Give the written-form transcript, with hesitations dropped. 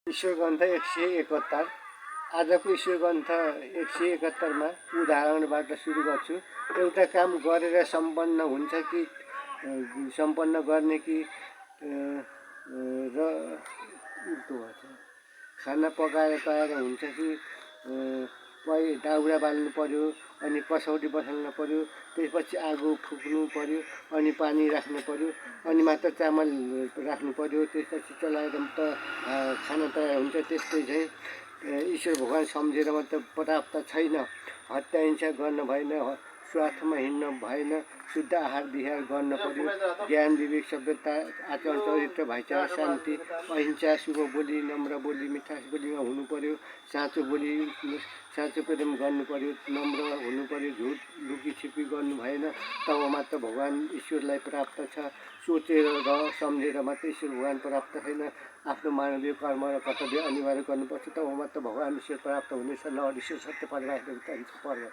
ईश्वर ग्रन्थ 171। आजको ईश्वर ग्रन्थ 171 मा उदाहरणबाट सुरु गर्छु। एउटा काम गरेर सम्पन्न हुन्छ कि सम्पन्न गर्ने कि र उल्टो हुन्छ। खाना पकाएर तयार हुन्छ कि दाउरा बाल्नु पर्यो, अनि कसौटी बसाल्नु पर्यो, त्यसपछि आगो फुक्नु पर्यो, अनि पानी राख्नु पर्यो, अनि मात्र चामल राख्नु पर्यो, त्यसपछि चलाएर त खाना तयार हुन्छ। त्यस्तै चाहिँ ईश्वर भगवान सम्झेर मात्र पर्याप्त छैन। हत्या हिंसा गर्न भएन, स्वार्थमा हिँड्न भएन, शुद्ध आहार विहार गर्न पर्यो, ज्ञान विवेक सभ्यता आचरण चरित्र भाइचारा शान्ति अहिंसा शुभ बोली नम्र बोली मिठास बोलीमा हुनु पर्यो, साँचो बोली साँचो प्रेम गर्नु पर्यो, नम्र हुनु पर्यो, झुट लुकी छिपी गर्नु भएन। तब मात्र भगवान ईश्वरलाई प्राप्त छ। सोचेर र सम्झेर मात्र ईश्वर भगवान प्राप्त छैन। आफ्नो मानवीय कर्म र कर्तव्य अनिवार्य गर्नुपर्छ, तब मात्र भगवान ईश्वर प्राप्त हुनेछ। न ईश्वर सत्य परिभाषित पर्व।